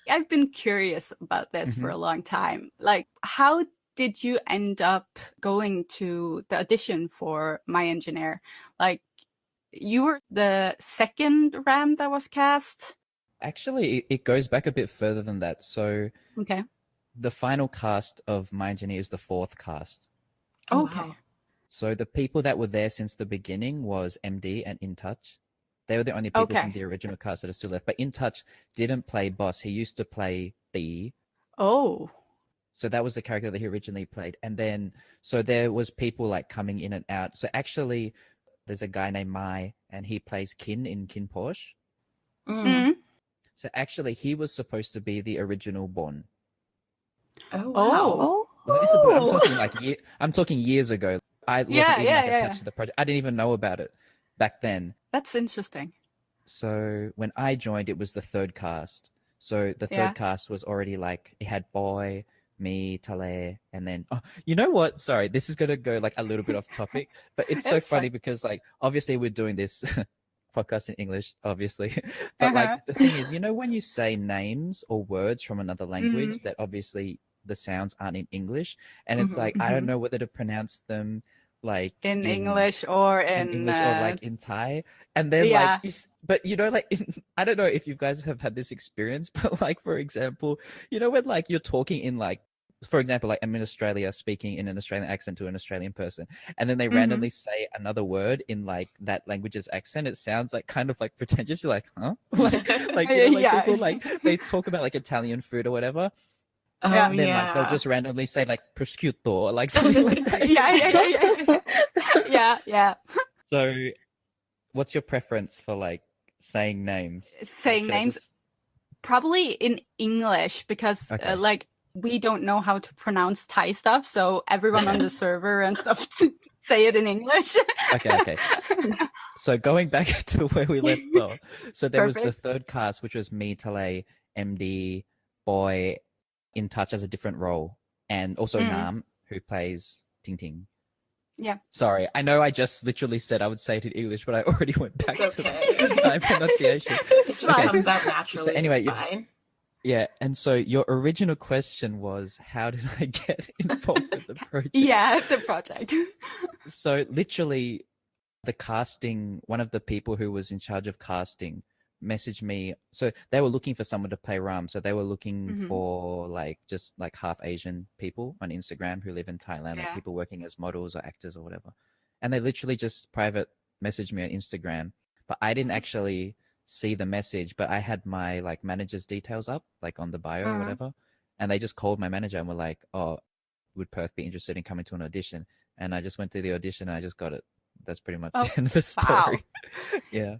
I've been curious about this for Hmm. a long time. Like, how did you end up going to the audition for My Engineer? Like, you were the second ram that was cast? Actually, it goes back a bit further than that. So Okay. the final cast of My Engineer is the fourth cast. Oh, Okay. wow. So the people that were there since the beginning was MD and In Touch. They were the only people from Okay. the original cast that are still left. But In Touch didn't play Boss. He used to play Thee. Oh. So that was the character that he originally played. And then, so there was people like coming in and out. So actually, there's a guy named Mai, and he plays Kin in Kin Porsche. Mm. Mm. So actually, he was supposed to be the original Bon. Oh, wow. Oh. But I'm talking years ago. I wasn't Yeah, even yeah, like yeah. attached to the project. I didn't even know about it back then. That's interesting. So when I joined, it was the third cast. So the Yeah. third cast was already like, it had Boy, me, Tale, and then, oh, you know what? Sorry, this is going to go like a little bit off topic, but it's so It's funny fine. because like, obviously we're doing this podcast in English, obviously. But Uh-huh. like, the thing is, you know, when you say names or words from another language Mm. that obviously the sounds aren't in English, and it's Mhm. like, I don't know whether to pronounce them like In English or in in English or like in Thai. And then like, yeah. but you know, like, I don't know if you guys have had this experience, but like, for example, you know, when like you're talking in like, for example, like I'm in Australia speaking in an Australian accent to an Australian person, and then they Mm-hmm. randomly say another word in like that language's accent. It sounds like kind of like pretentious. You're like, huh? Like, you know, like Yeah. people like, they talk about like Italian food or whatever. Yeah. Oh, And then like, they'll yeah. just randomly say like prosciutto or like something like that. Yeah. Yeah. Yeah. So what's your preference for like saying names? Like, Saying should I names just? probably in English because Okay. like we don't know how to pronounce Thai stuff, so everyone on the server and stuff say it in English. Okay. So going back to where we left off, so there was the Perfect. third cast, which was me, Tale, MD, Boy, In Touch as a different role, and also Mm. Nam, who plays Ting Ting. Yeah. Sorry, I know I just literally said I would say it in English, but I already went back It's to okay. the Thai pronunciation. It's It just fine. comes out naturally. So anyway, It's fine. yeah, and so your original question was, how did I get involved with the project? Yeah, the project. So literally, the casting, one of the people who was in charge of casting messaged me. So they were looking for someone to play Ram. So they were looking Mhm. for like just like half Asian people on Instagram who live in Thailand, like Yeah. people working as models or actors or whatever. And they literally just private messaged me on Instagram, but I didn't actually see the message, but I had my like manager's details up, like on the bio or whatever. And they just called my manager and were like, oh, would Perth be interested in coming to an audition? And I just went to the audition and I just got it. That's pretty much Oh, the end of the wow. story. Yeah.